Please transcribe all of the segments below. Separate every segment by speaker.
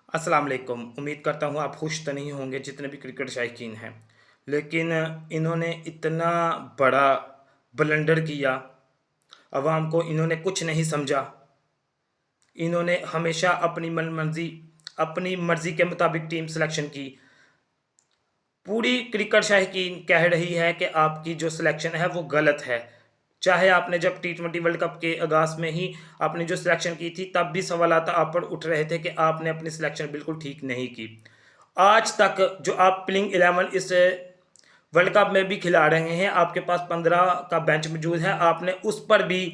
Speaker 1: अस्सलाम वालेकुम। उम्मीद करता हूँ आप खुश तो नहीं होंगे जितने भी क्रिकेट शायकीन हैं, लेकिन इन्होंने इतना बड़ा ब्लंडर किया। अवाम को इन्होंने कुछ नहीं समझा। इन्होंने हमेशा अपनी मनमर्जी अपनी मर्जी के मुताबिक टीम सिलेक्शन की। पूरी क्रिकेट शायकीन कह रही है कि आपकी जो सिलेक्शन है वो गलत है। चाहे आपने जब T20 वर्ल्ड कप के आगाज़ में ही आपने जो सिलेक्शन की थी तब भी सवालात आप पर उठ रहे थे कि आपने अपनी सिलेक्शन बिल्कुल ठीक नहीं की। आज तक जो आप प्लेइंग 11 इस वर्ल्ड कप में भी खिला रहे हैं, आपके पास 15 का बेंच मौजूद है। आपने उस पर भी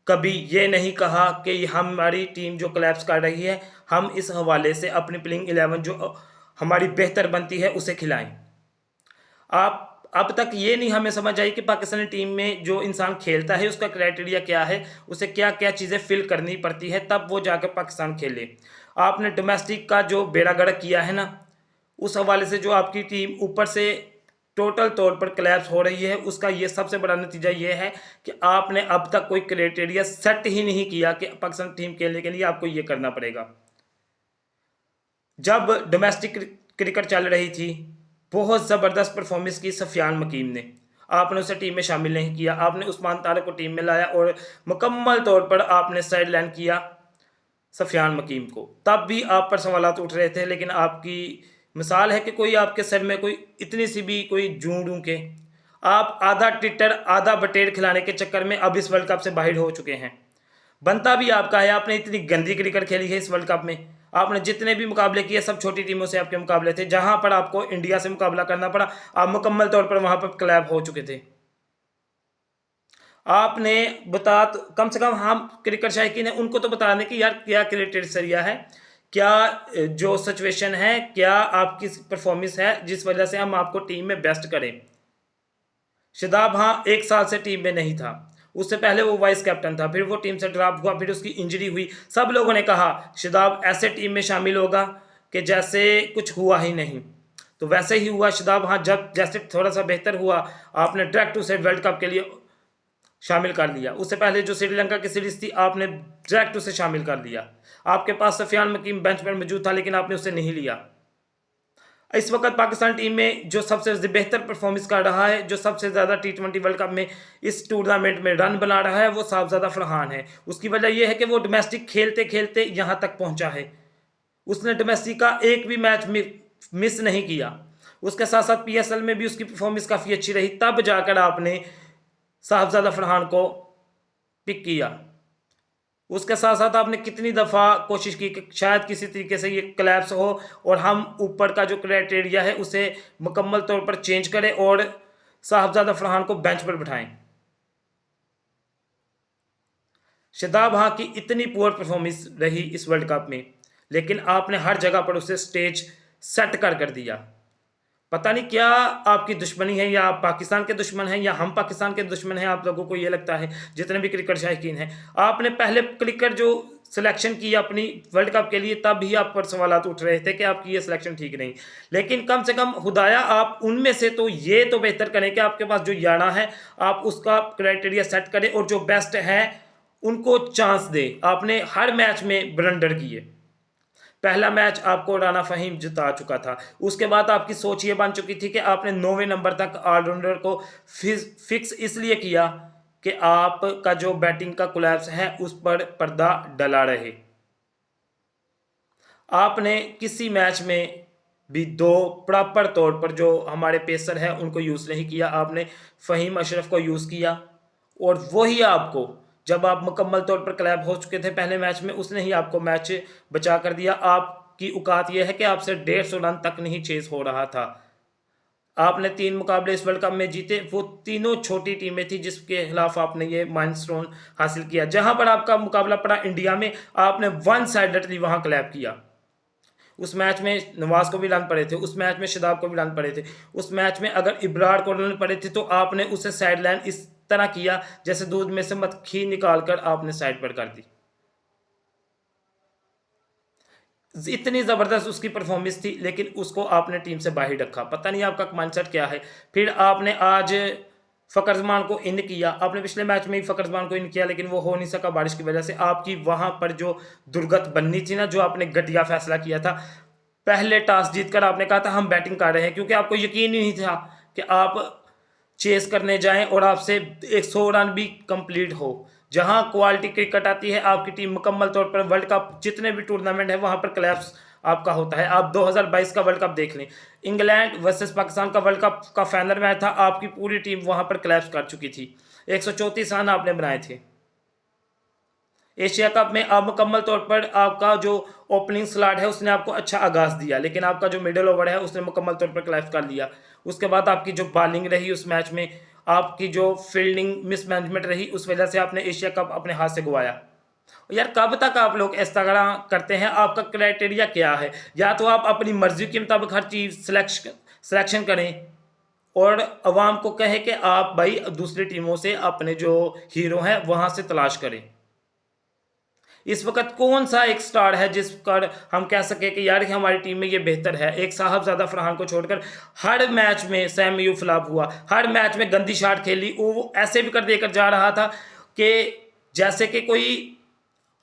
Speaker 1: कभी ये नहीं कहा कि हमारी टीम जो कोलैप्स कर रही है, हम इस हवाले से अपनी प्लेइंग 11 जो हमारी बेहतर बनती है उसे खिलाएं। आप अब तक ये नहीं हमें समझ आई कि पाकिस्तानी टीम में जो इंसान खेलता है उसका क्राइटेरिया क्या है, उसे क्या क्या चीज़ें फिल करनी पड़ती है तब वो जाकर पाकिस्तान खेले। आपने डोमेस्टिक का जो बेड़ा गर्क किया है ना, उस हवाले से जो आपकी टीम ऊपर से टोटल तौर पर कोलैप्स हो रही है, उसका ये सबसे बड़ा नतीजा ये है कि आपने अब तक कोई क्राइटेरिया सेट ही नहीं किया कि पाकिस्तान टीम खेलने के लिए आपको ये करना पड़ेगा। जब डोमेस्टिक क्रिकेट चल रही थी, बहुत ज़बरदस्त परफॉर्मेंस की सफियान मकीम ने। आपने उसे टीम में शामिल नहीं किया, आपने उस्मान तारिक को टीम में लाया और मुकम्मल तौर पर आपने साइड लाइन किया सफियान मकीम को। तब भी आप पर सवालात उठ रहे थे, लेकिन आपकी मिसाल है कि कोई आपके सर में कोई इतनी सी भी कोई जूं ढूंढे। आप आधा टिटर आधा बटेर खिलाने के चक्कर में अब इस वर्ल्ड कप से बाहर हो चुके हैं। बनता भी आपका है, आपने इतनी गंदी क्रिकेट खेली है इस वर्ल्ड कप में। आपने जितने भी मुकाबले किए सब छोटी टीमों से आपके मुकाबले थे, जहां पर आपको इंडिया से मुकाबला करना पड़ा आप मुकम्मल तौर पर वहां पर क्लैप हो चुके थे। आपने बता तो कम से कम हम क्रिकेट शायकीन है उनको तो बता दें कि यार क्या क्राइटेरिया है, क्या जो सिचुएशन है, क्या आपकी परफॉर्मेंस है जिस वजह से हम आपको टीम में बेस्ट करें। शादाब हाँ 1 साल से टीम में नहीं था, उससे पहले वो वाइस कैप्टन था, फिर वो टीम से ड्रॉप हुआ, फिर उसकी इंजरी हुई। सब लोगों ने कहा शादाब ऐसे टीम में शामिल होगा कि जैसे कुछ हुआ ही नहीं। तो वैसे ही हुआ। शादाब हाँ जब जैसे थोड़ा सा बेहतर हुआ, आपने डायरेक्ट उसे वर्ल्ड कप के लिए शामिल कर लिया। उससे पहले जो श्रीलंका की सीरीज थी आपने डायरेक्ट उसे शामिल कर लिया। आपके पास सफियान मकीम बेंच पर मौजूद था, लेकिन आपने उसे नहीं लिया। इस वक्त पाकिस्तान टीम में जो सबसे बेहतर परफॉर्मेंस कर रहा है, जो सबसे ज़्यादा T20 वर्ल्ड कप में इस टूर्नामेंट में रन बना रहा है, वो साहबजादा फरहान है। उसकी वजह यह है कि वो डोमेस्टिक खेलते खेलते यहाँ तक पहुँचा है। उसने डोमेस्टिक का एक भी मैच मिस नहीं किया। उसके साथ साथ PSL में भी उसकी परफॉर्मेंस काफ़ी अच्छी रही, तब जाकर आपने साहबजादा फरहान को पिक किया। उसके साथ साथ आपने कितनी दफ़ा कोशिश की कि शायद किसी तरीके से ये कोलैप्स हो और हम ऊपर का जो क्राइटेरिया है उसे मुकम्मल तौर पर चेंज करें और साहबजादा फरहान को बेंच पर बिठाएं। शादाब हाँ की इतनी पुअर परफॉर्मेंस रही इस वर्ल्ड कप में, लेकिन आपने हर जगह पर उसे स्टेज सेट कर दिया। पता नहीं क्या आपकी दुश्मनी है, या आप पाकिस्तान के दुश्मन हैं या हम पाकिस्तान के दुश्मन हैं। आप लोगों को ये लगता है जितने भी क्रिकेट शायकीन हैं। आपने पहले क्रिकेट जो सिलेक्शन की अपनी वर्ल्ड कप के लिए, तब भी आप पर सवालात उठ रहे थे कि आपकी ये सिलेक्शन ठीक नहीं। लेकिन कम से कम खुदाया आप उनमें से तो ये तो बेहतर करें कि आपके पास जो याना है आप उसका क्राइटेरिया सेट करें और जो बेस्ट है उनको चांस दे। आपने हर मैच में ब्लंडर किए। पहला मैच आपको राना फहीम जिता चुका था, उसके बाद आपकी सोच ये बन चुकी थी कि आपने 9वें नंबर तक ऑलराउंडर को फिक्स इसलिए किया कि आपका जो बैटिंग का कोलैप्स है उस पर पर्दा डला रहे। आपने किसी मैच में भी दो प्रॉपर तौर पर जो हमारे पेसर है उनको यूज़ नहीं किया। आपने फ़हीम अशरफ को यूज़ किया और वही आपको, जब आप मुकम्मल तौर पर क्लैप हो चुके थे पहले मैच में, उसने ही आपको मैच बचा कर दिया। आपकी औकात यह है कि आपसे 150 रन तक नहीं चेज हो रहा था। आपने 3 मुकाबले इस वर्ल्ड कप में जीते, वो तीनों छोटी टीमें थी जिसके खिलाफ आपने ये माइलस्टोन हासिल किया। जहां पर आपका मुकाबला पड़ा इंडिया में, आपने वन साइडेडली वहां क्लैप किया। उस मैच में नवाज को भी रन पड़े थे, उस मैच में शादाब को भी रन पड़े थे, उस मैच में अगर इब्रार को रन पड़े थे तो आपने उसे साइड लाइन इस तरह किया जैसे दूध में से मक्खी निकाल कर आपने साइड पर कर दी। इतनी ज़बरदस्त उसकी परफॉर्मेंस थी, लेकिन उसको आपने टीम से बाहर रखा। पता नहीं आपका माइंडसेट क्या है। फिर आपने आज फ़खर जमान को इन किया। आपने पिछले मैच में ही फ़खर जमान को इन किया, लेकिन वो हो नहीं सका बारिश की वजह से। आपकी वहाँ पर जो दुर्गत बननी थी ना, जो आपने घटिया फैसला किया था, पहले टॉस जीतकर आपने कहा था हम बैटिंग कर रहे हैं, क्योंकि आपको यकीन ही नहीं था कि आप चेस करने जाएं और आपसे 100 रन भी कंप्लीट हो। जहां क्वालिटी क्रिकेट आती है, आपकी टीम मुकम्मल तौर पर वर्ल्ड कप जितने भी टूर्नामेंट है वहां पर क्लैप्स आपका होता है। आप 2022 का वर्ल्ड कप देख लें, इंग्लैंड वर्सेस पाकिस्तान का वर्ल्ड कप का फाइनल मैच था, आपकी पूरी टीम वहां पर क्लैप्स कर चुकी थी। 134 रन आपने बनाए थे। एशिया कप में आप मुकम्मल तौर पर आपका जो ओपनिंग स्लॉट है उसने आपको अच्छा आगाज दिया, लेकिन आपका जो मिडिल ओवर है उसने मुकम्मल तौर पर क्लैश कर लिया। उसके बाद आपकी जो बॉलिंग रही उस मैच में, आपकी जो फील्डिंग मिसमैनेजमेंट रही, उस वजह से आपने एशिया कप अपने हाथ से गंवाया। यार कब तक आप लोग इस तरह करते हैं? आपका क्राइटेरिया क्या है? या तो आप अपनी मर्जी के मुताबिक हर चीज़ सिलेक्शन करें और अवाम को कहें कि आप भाई दूसरी टीमों से अपने जो हीरो हैं वहाँ से तलाश करें। इस वक्त कौन सा एक स्टार है जिस पर हम कह सके कि यार हमारी टीम में ये बेहतर है? एक साहबजादा फरहान को छोड़कर हर मैच में सैम अयूब फ्लॉप हुआ, हर मैच में गंदी शॉट खेली, वो ऐसे भी कर देकर जा रहा था कि जैसे कि कोई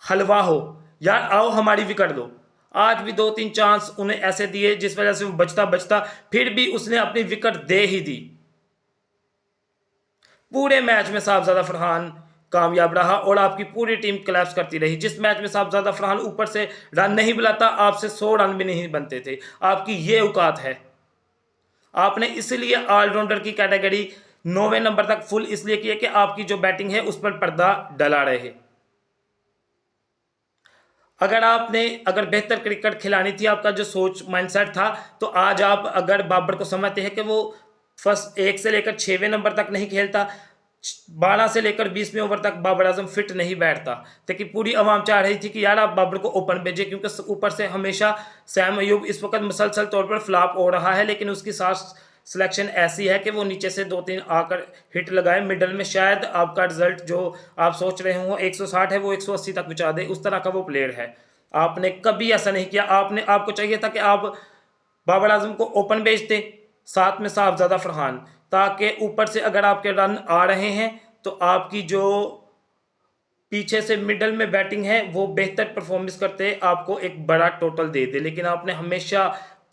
Speaker 1: हलवा हो, यार आओ हमारी विकेट दो। आज भी 2-3 चांस उन्हें ऐसे दिए जिस वजह से वो बचता बचता फिर भी उसने अपनी विकेट दे ही दी। पूरे मैच में साहबजादा फरहान कामयाब रहा और आपकी पूरी टीम कोलैप्स करती रही। जिस मैच में साहबजादा फरहान ऊपर से रन नहीं बुलाता, आपसे 100 रन भी नहीं बनते थे। आपकी ये औकात है। आपने इसलिए ऑलराउंडर की कैटेगरी 9वें नंबर तक फुल इसलिए किया कि आपकी जो बैटिंग है उस पर पर्दा डला रहे। अगर बेहतर क्रिकेट खिलानी थी, आपका जो सोच माइंडसेट था, तो आज आप अगर बाबर को समझते हैं कि वो फर्स्ट 1 से लेकर 6वें नंबर तक नहीं खेलता, 12 से लेकर 20वें ओवर तक बाबर आजम फिट नहीं बैठता, लेकिन पूरी आवाम चाह रही थी कि यार आप बाबर को ओपन भेजें, क्योंकि ऊपर से हमेशा सैम अयूब इस वक्त मुसलसल तौर पर फ्लॉप हो रहा है, लेकिन उसकी साथ सिलेक्शन ऐसी है कि वो नीचे से 2-3 आकर हिट लगाए, मिडल में शायद आपका रिजल्ट जो आप सोच रहे हो 160 है वो 180 तक पहुंचा दे, उस तरह का वो प्लेयर है। आपने कभी ऐसा नहीं किया। आपको चाहिए था कि आप बाबर आजम को ओपन भेजते, साथ में साहबजादा फरहान, ताकि ऊपर से अगर आपके रन आ रहे हैं तो आपकी जो पीछे से मिडल में बैटिंग है वो बेहतर परफॉर्मेंस करते आपको एक बड़ा टोटल दे दे। लेकिन आपने हमेशा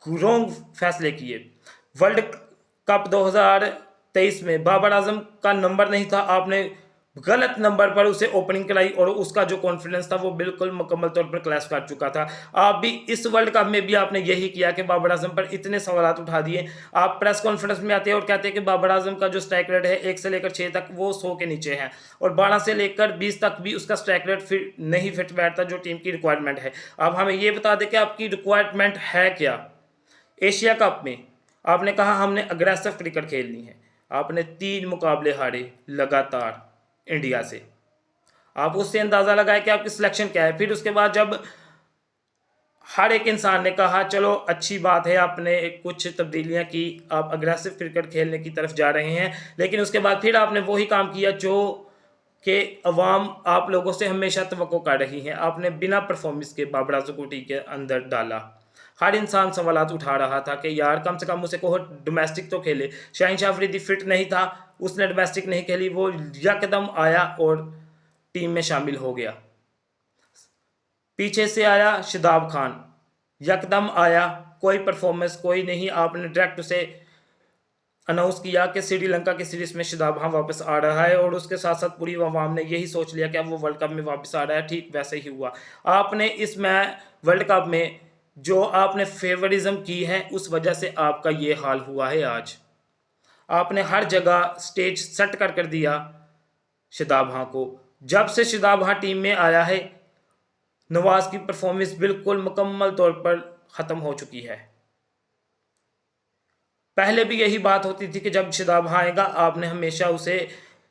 Speaker 1: रॉन्ग फैसले किए। वर्ल्ड कप 2023 में बाबर आजम का नंबर नहीं था, आपने गलत नंबर पर उसे ओपनिंग कराई और उसका जो कॉन्फिडेंस था वो बिल्कुल मुकम्मल तौर पर क्लैश कर चुका था। आप भी इस वर्ल्ड कप में भी आपने यही किया कि बाबर आजम पर इतने सवाल उठा दिए। आप प्रेस कॉन्फ्रेंस में आते हैं और कहते हैं कि बाबर आजम का जो स्ट्राइक रेट है 1 से लेकर 6 तक वो 100 के नीचे है, और 12 से लेकर 20 तक भी उसका स्ट्राइक रेट फिर नहीं फिट बैठता जो टीम की रिक्वायरमेंट है। आप हमें ये बता दें कि आपकी रिक्वायरमेंट है क्या? एशिया कप में आपने कहा हमने अग्रेसिव क्रिकेट खेलनी है, आपने 3 मुकाबले हारे लगातार इंडिया से। आप उससे अंदाज़ा लगाए कि आपकी सिलेक्शन क्या है। फिर उसके बाद जब हर एक इंसान ने कहा चलो अच्छी बात है, आपने कुछ तब्दीलियां की, आप अग्रेसिव क्रिकेट खेलने की तरफ जा रहे हैं, लेकिन उसके बाद फिर आपने वही काम किया जो कि अवाम आप लोगों से हमेशा तवक्को कर रही है। आपने बिना परफॉर्मेंस के बाबर आजम को टी के अंदर डाला। हर इंसान सवालात उठा रहा था कि यार कम से कम उसे कहो डोमेस्टिक तो खेले। शाहीन शाह अफरीदी फिट नहीं था, उसने डोमेस्टिक नहीं खेली, वो यकदम आया और टीम में शामिल हो गया। पीछे से आया शादाब खान, यकदम आया, कोई परफॉर्मेंस कोई नहीं, आपने डायरेक्ट उसे अनाउंस किया कि श्रीलंका की सीरीज में शादाब खान वापस आ रहा है, और उसके साथ साथ पूरी अवाम ने यही सोच लिया कि अब वो वर्ल्ड कप में वापस आ रहा है। ठीक वैसे ही हुआ। आपने इस वर्ल्ड कप में जो आपने फेवरिज्म की है उस वजह से आपका ये हाल हुआ है। आज आपने हर जगह स्टेज सेट कर दिया शादाब खान को। जब से शादाब खान टीम में आया है, नवाज की परफॉर्मेंस बिल्कुल मुकम्मल तौर पर ख़त्म हो चुकी है। पहले भी यही बात होती थी कि जब शादाब खान आएगा आपने हमेशा उसे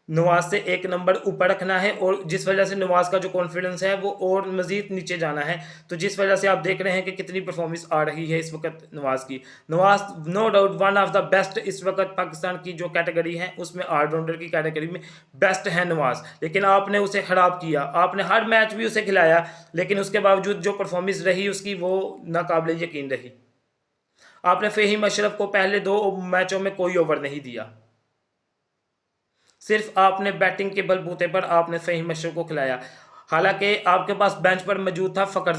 Speaker 1: नवाज से 1 नंबर ऊपर रखना है, और जिस वजह से नवाज का जो कॉन्फिडेंस है वो और मज़ीद नीचे जाना है। तो जिस वजह से आप देख रहे हैं कि कितनी परफॉर्मेंस आ रही है इस वक्त नवाज की। Nawaz no doubt one of the best इस वक्त पाकिस्तान की जो कैटेगरी है उसमें ऑलराउंडर की कैटेगरी में बेस्ट है नवाज, लेकिन आपने उसे ख़राब किया। आपने हर मैच भी उसे खिलाया, लेकिन उसके बावजूद जो परफॉर्मेंस रही उसकी वो नाकाबिल यकीन रही। आपने फ़हीम अशरफ को पहले 2 मैचों में कोई ओवर नहीं दिया। सिर्फ आपने बैटिंग के बलबूते पर आपने फ़हीम अशरफ को खिलाया। हालांकि आपके पास बेंच पर मौजूद था फ़खर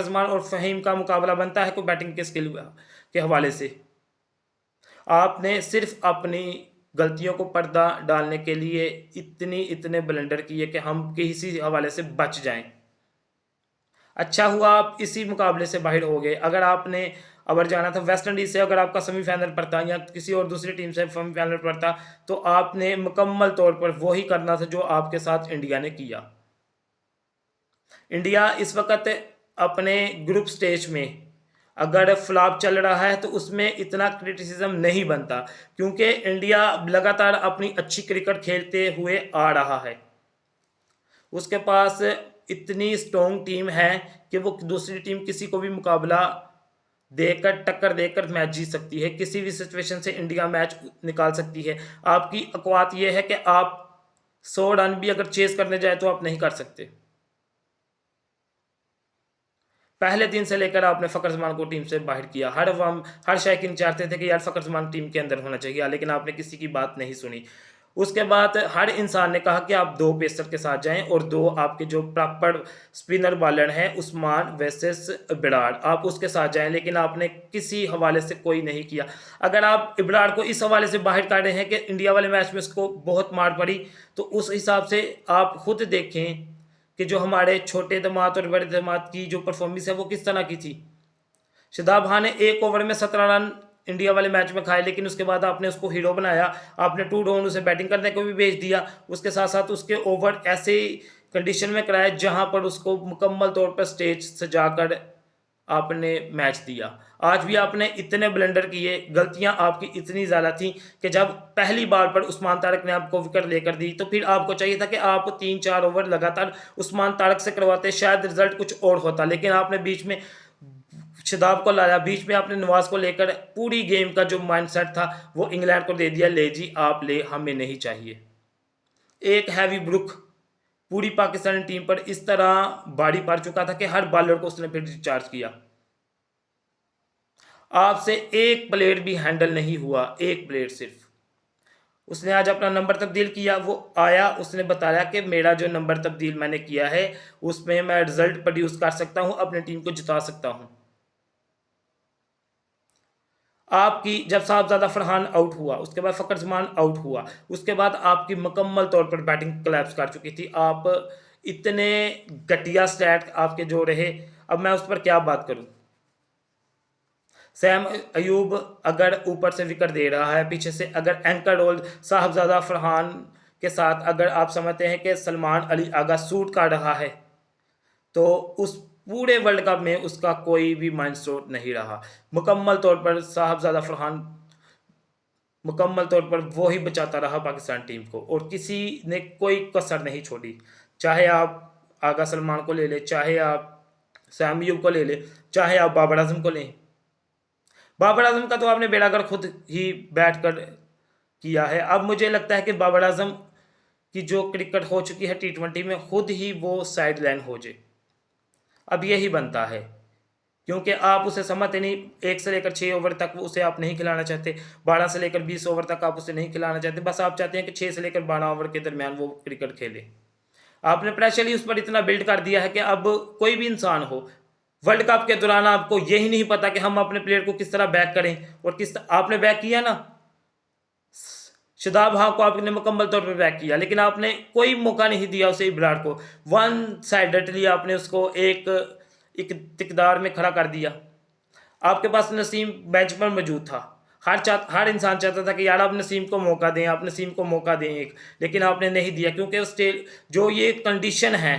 Speaker 1: जमान और फ़हीम का मुकाबला बनता है कोई बैटिंग के स्किल के हवाले से। आपने सिर्फ अपनी गलतियों को पर्दा डालने के लिए इतने ब्लंडर किए कि हम किसी हवाले से बच जाएं। अच्छा हुआ आप इसी मुकाबले से बाहर हो गए। अगर आपने अगर जाना था वेस्ट इंडीज़ से, अगर आपका सेमीफाइनल पड़ता या किसी और दूसरी टीम से सेमीफाइनल पड़ता, तो आपने मुकम्मल तौर पर वही करना था जो आपके साथ इंडिया ने किया। इंडिया इस वक्त अपने ग्रुप स्टेज में अगर फ्लॉप चल रहा है तो उसमें इतना क्रिटिसिज्म नहीं बनता, क्योंकि इंडिया लगातार अपनी अच्छी क्रिकेट खेलते हुए आ रहा है। उसके पास इतनी स्ट्रॉन्ग टीम है कि वो दूसरी टीम किसी को भी मुकाबला देकर टक्कर देकर मैच जीत सकती है। किसी भी सिचुएशन से इंडिया मैच निकाल सकती है। आपकी औकात ये है कि आप 100 रन भी अगर चेस करने जाए तो आप नहीं कर सकते। पहले दिन से लेकर आपने फ़खर जमान को टीम से बाहर किया। हर शायकीन चाहते थे कि यार फ़खर जमान टीम के अंदर होना चाहिए, लेकिन आपने किसी की बात नहीं सुनी। उसके बाद हर इंसान ने कहा कि आप 2 पेसर के साथ जाएं और 2 आपके जो प्रॉपर स्पिनर बॉलर हैं उस्मान वर्सेस इब्रार, आप उसके साथ जाएं, लेकिन आपने किसी हवाले से कोई नहीं किया। अगर आप इब्रार को इस हवाले से बाहर कर रहे हैं कि इंडिया वाले मैच में उसको बहुत मार पड़ी, तो उस हिसाब से आप खुद देखें कि जो हमारे छोटे दामाद और बड़े दामाद की जो परफॉर्मेंस है वो किस तरह की थी। शादाब खान ने 1 ओवर में 17 रन इंडिया वाले मैच में खाए, लेकिन उसके बाद आपने उसको हीरो बनाया। आपने 2 डाउन उसे बैटिंग करने को भी भेज दिया। उसके साथ साथ उसके ओवर ऐसे कंडीशन में कराए जहां पर उसको मुकम्मल तौर पर स्टेज सजाकर आपने मैच दिया। आज भी आपने इतने ब्लंडर किए, गलतियां आपकी इतनी ज़्यादा थी कि जब पहली बार पर उस्मान तारक ने आपको विकेट लेकर दी तो फिर आपको चाहिए था कि आप 3-4 ओवर लगातार उस्मान तारक से करवाते, शायद रिजल्ट कुछ और होता। लेकिन आपने बीच में शादाब को लाया, बीच में आपने नवाज को लेकर पूरी गेम का जो माइंडसेट था वो इंग्लैंड को दे दिया। ले जी आप ले, हमें नहीं चाहिए। एक हैवी ब्रुक पूरी पाकिस्तानी टीम पर इस तरह भारी पड़ चुका था कि हर बॉलर को उसने फिर रिचार्ज किया। आपसे एक प्लेयर भी हैंडल नहीं हुआ, एक प्लेयर सिर्फ। उसने आज अपना नंबर तब्दील किया, वो आया, उसने बताया कि मेरा जो नंबर तब्दील मैंने किया है उसमें मैं रिजल्ट प्रोड्यूस कर सकता हूं, अपनी टीम को जिता सकता हूं। आपकी जब साहबजादा फरहान आउट हुआ, उसके बाद फ़खर जमान आउट हुआ, उसके बाद आपकी मुकम्मल तौर पर बैटिंग कोलैप्स कर चुकी थी। आप इतने घटिया स्टैट आपके जो रहे, अब मैं उस पर क्या बात करूं। सैम अयूब अगर ऊपर से विकेट दे रहा है, पीछे से अगर एंकर रोल साहबजादा फरहान के साथ अगर आप समझते हैं कि सलमान अली आगा सूट कर रहा है, तो उस पूरे वर्ल्ड कप में उसका कोई भी माइंड सेट नहीं रहा। मुकम्मल तौर पर साहबजादा फरहान मुकम्मल तौर पर वो ही बचाता रहा पाकिस्तान टीम को, और किसी ने कोई कसर नहीं छोड़ी। चाहे आप आगा सलमान को ले लें, चाहे आप सैम अयूब को ले लें, चाहे आप बाबर आजम को लें। बाबर आजम का तो आपने बेड़ागर खुद ही बैठ कर किया है। अब मुझे लगता है कि बाबर आजम की जो क्रिकेट हो चुकी है T20 में, खुद ही वो साइड लाइन हो जाए। अब यही बनता है, क्योंकि आप उसे समझते नहीं। 1 से लेकर 6 ओवर तक उसे आप नहीं खिलाना चाहते, 12 से लेकर 20 ओवर तक आप उसे नहीं खिलाना चाहते। बस आप चाहते हैं कि 6 से लेकर 12 ओवर के दरमियान वो क्रिकेट खेले। आपने प्रेशर ही उस पर इतना बिल्ड कर दिया है कि अब कोई भी इंसान हो, वर्ल्ड कप के दौरान आपको यही नहीं पता कि हम अपने प्लेयर को किस तरह बैक करें, और आपने बैक किया ना, शादाब खान को आपने मुकम्मल तौर पर बैक किया, लेकिन आपने कोई मौका नहीं दिया उसे इब्रार को। वन साइडेडली आपने उसको एक इकतदार में खड़ा कर दिया। आपके पास नसीम बेंच पर मौजूद था। हर इंसान चाहता था कि यार आप नसीम को मौका दें, आप नसीम को मौका दें एक, लेकिन आपने नहीं दिया, क्योंकि उस जो ये कंडीशन है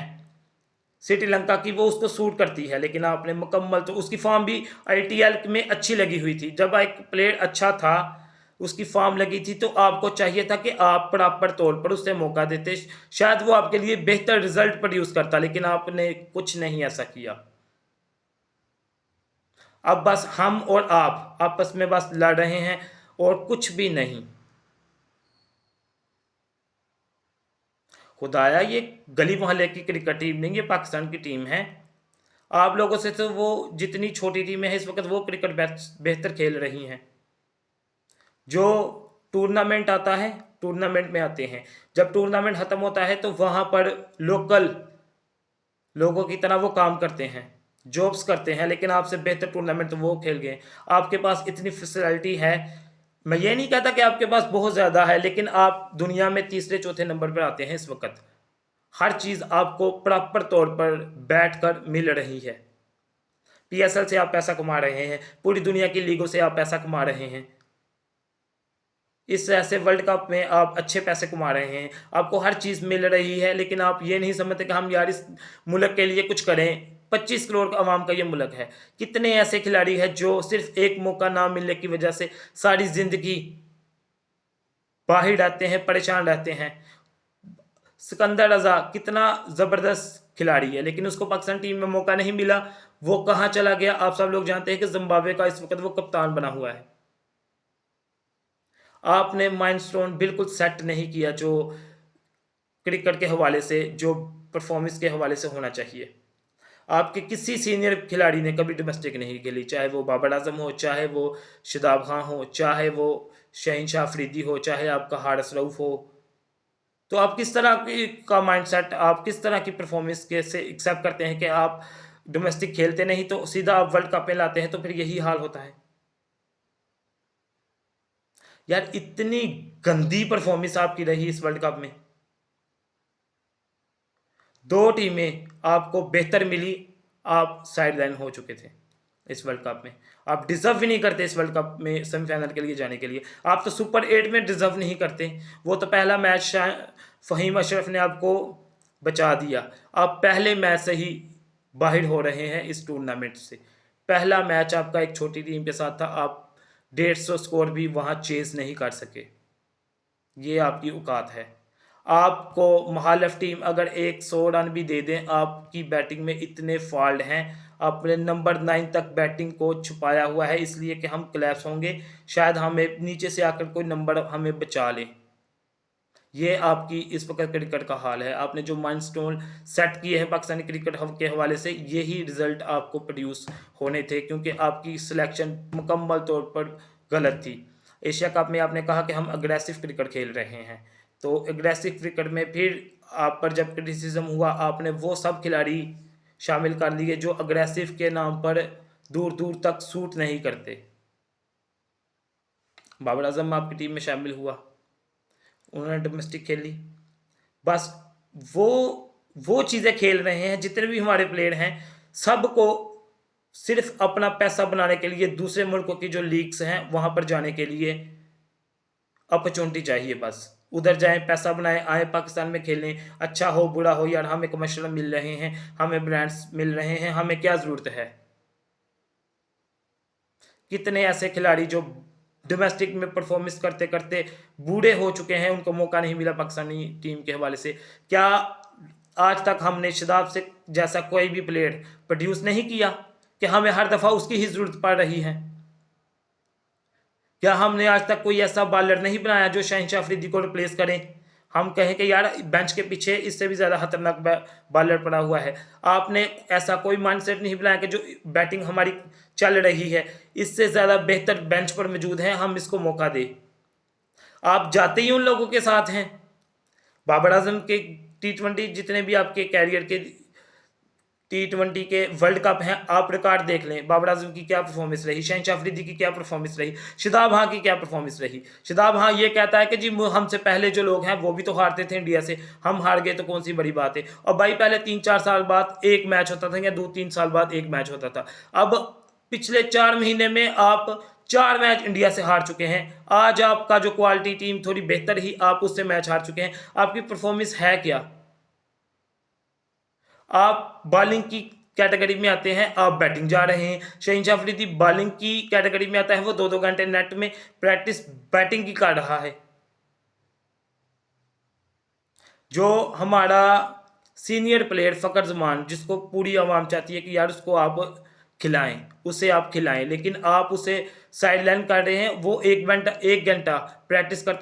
Speaker 1: श्रीलंका की वो उसको सूट करती है। लेकिन आपने मुकम्मल, तो उसकी फॉर्म भी ITL में अच्छी लगी हुई थी। जब एक प्लेयर अच्छा था, उसकी फॉर्म लगी थी, तो आपको चाहिए था कि आप प्रॉपर तौर पर उसे मौका देते, शायद वो आपके लिए बेहतर रिजल्ट प्रोड्यूस करता, लेकिन आपने कुछ नहीं ऐसा किया। अब बस हम और आप आपस में बस लड़ रहे हैं और कुछ भी नहीं। खुदाया, ये गली मोहल्ले की क्रिकेट टीम नहीं, ये पाकिस्तान की टीम है। आप लोगों से तो वो जितनी छोटी टीमें हैं इस वक्त वो क्रिकेट बेहतर खेल रही हैं। जो टूर्नामेंट आता है, टूर्नामेंट में आते हैं, जब टूर्नामेंट खत्म होता है तो वहाँ पर लोकल लोगों की तरह वो काम करते हैं, जॉब्स करते हैं, लेकिन आपसे बेहतर टूर्नामेंट तो वो खेल गए। आपके पास इतनी फैसिलिटी है, मैं ये नहीं कहता कि आपके पास बहुत ज़्यादा है, लेकिन आप दुनिया में तीसरे चौथे नंबर पर आते हैं इस वक्त। हर चीज़ आपको प्रॉपर तौर पर बैठकर मिल रही है। पीएसएल से आप पैसा कमा रहे हैं, पूरी दुनिया की लीगों से आप पैसा कमा रहे हैं, इस ऐसे वर्ल्ड कप में आप अच्छे पैसे कमा रहे हैं, आपको हर चीज़ मिल रही है, लेकिन आप ये नहीं समझते कि हम यार इस मुल्क के लिए कुछ करें। 25 करोड़ आवाम का ये मुल्क है। कितने ऐसे खिलाड़ी हैं जो सिर्फ एक मौका ना मिलने की वजह से सारी ज़िंदगी बाहर रहते हैं, परेशान रहते हैं। सिकंदर रजा कितना ज़बरदस्त खिलाड़ी है, लेकिन उसको पाकिस्तान टीम में मौका नहीं मिला। वो कहाँ चला गया आप सब लोग जानते हैं कि जिम्बाब्वे का इस वक्त वो कप्तान बना हुआ है। आपने माइलस्टोन बिल्कुल सेट नहीं किया जो क्रिकेट के हवाले से, जो परफॉर्मेंस के हवाले से होना चाहिए। आपके किसी सीनियर खिलाड़ी ने कभी डोमेस्टिक नहीं खेली, चाहे वो बाबर आजम हो, चाहे वो शादाब खान हो, चाहे वो शहनशाह अफरीदी हो, चाहे आपका हारिस रऊफ हो। तो आप किस तरह का माइंडसेट, आप किस तरह की परफॉर्मेंस के से एक्सेप्ट करते हैं कि आप डोमेस्टिक खेलते नहीं तो सीधा आप वर्ल्ड कप में लाते हैं, तो फिर यही हाल होता है। यार इतनी गंदी परफॉर्मेंस आपकी रही इस वर्ल्ड कप में। 2 टीमें आपको बेहतर मिली, आप साइडलाइन हो चुके थे इस वर्ल्ड कप में। आप डिजर्व भी नहीं करते इस वर्ल्ड कप में सेमीफाइनल के लिए जाने के लिए। आप तो सुपर 8 में डिजर्व नहीं करते। वो तो पहला मैच फ़हीम अशरफ ने आपको बचा दिया। आप पहले मैच से ही बाहर हो रहे हैं इस टूर्नामेंट से। पहला मैच आपका एक छोटी टीम के साथ था, आप 150 स्कोर भी वहाँ चेज़ नहीं कर सके। ये आपकी औकात है। आपको मुखालिफ टीम अगर 100 रन भी दे दें, आपकी बैटिंग में इतने फॉल्ट हैं। आपने नंबर 9 तक बैटिंग को छुपाया हुआ है, इसलिए कि हम क्लैप्स होंगे, शायद हमें नीचे से आकर कोई नंबर हमें बचा ले। ये आपकी इस वक्त क्रिकेट का हाल है। आपने जो माइलस्टोन सेट किए हैं पाकिस्तानी क्रिकेट के हवाले से, यही रिजल्ट आपको प्रोड्यूस होने थे, क्योंकि आपकी सिलेक्शन मुकम्मल तौर पर गलत थी। एशिया कप में आपने कहा कि हम अग्रेसिव क्रिकेट खेल रहे हैं, तो अग्रेसिव क्रिकेट में फिर आप पर जब क्रिटिसिज्म हुआ, आपने वो सब खिलाड़ी शामिल कर लिए जो अग्रेसिव के नाम पर दूर दूर तक सूट नहीं करते। बाबर आजम आपकी टीम में शामिल हुआ, उन्होंने डोमेस्टिक खेली। बस वो चीज़ें खेल रहे हैं। जितने भी हमारे प्लेयर हैं, सबको सिर्फ अपना पैसा बनाने के लिए दूसरे मुल्कों की जो लीग्स हैं वहाँ पर जाने के लिए अपॉर्चुनिटी चाहिए। बस उधर जाएं, पैसा बनाएं, आए पाकिस्तान में खेलें। अच्छा हो बुरा हो, यार हमें कमर्शियल मिल रहे हैं, हमें ब्रांड्स मिल रहे हैं, हमें क्या ज़रूरत है। कितने ऐसे खिलाड़ी जो डोमेस्टिक में परफॉर्मेंस करते करते बूढ़े हो चुके हैं, उनको मौका नहीं मिला पाकिस्तानी टीम के हवाले से। क्या आज तक हमने शादाब से जैसा कोई भी प्लेयर प्रोड्यूस नहीं किया कि हमें हर दफ़ा उसकी ही ज़रूरत पड़ रही है? क्या हमने आज तक कोई ऐसा बॉलर नहीं बनाया जो शहनशाह अफरीदी को रिप्लेस करें? हम कहें कि यार बेंच के पीछे इससे भी ज़्यादा खतरनाक बॉलर पड़ा हुआ है। आपने ऐसा कोई माइंडसेट नहीं बनाया कि जो बैटिंग हमारी चल रही है, इससे ज़्यादा बेहतर बेंच पर मौजूद है, हम इसको मौका दें। आप जाते ही उन लोगों के साथ हैं। बाबर आजम के T20 जितने भी आपके कैरियर के T20 के वर्ल्ड कप हैं, आप रिकॉर्ड देख लें। बाबर आजम की क्या परफॉर्मेंस रही, शहनशाह अफरीदी की क्या परफॉर्मेंस रही, शादाब खान की क्या परफॉर्मेंस रही। शादाब खान ये कहता है कि जी हमसे पहले जो लोग हैं वो भी तो हारते थे इंडिया से, हम हार गए तो कौन सी बड़ी बात है। और भाई पहले 3-4 साल बाद एक मैच होता था, या 2-3 साल बाद एक मैच होता था। अब पिछले 4 महीने में आप 4 मैच इंडिया से हार चुके हैं। आज आपका जो क्वालिटी टीम थोड़ी बेहतर ही, आप उससे मैच हार चुके हैं। आपकी परफॉर्मेंस है क्या? आप बॉलिंग की कैटेगरी में आते हैं, आप बैटिंग जा रहे हैं। शहनशाह अफरीदी बॉलिंग की कैटेगरी में आता है, वो 2-2 घंटे नेट में प्रैक्टिस बैटिंग की कर रहा है। जो हमारा सीनियर प्लेयर फ़खर जमान, जिसको पूरी आवाम चाहती है कि यार उसको आप खिलाएं, उसे आप खिलाएं, लेकिन आप उसे साइड लाइन कर रहे हैं। वो 1 घंटा प्रैक्टिस करता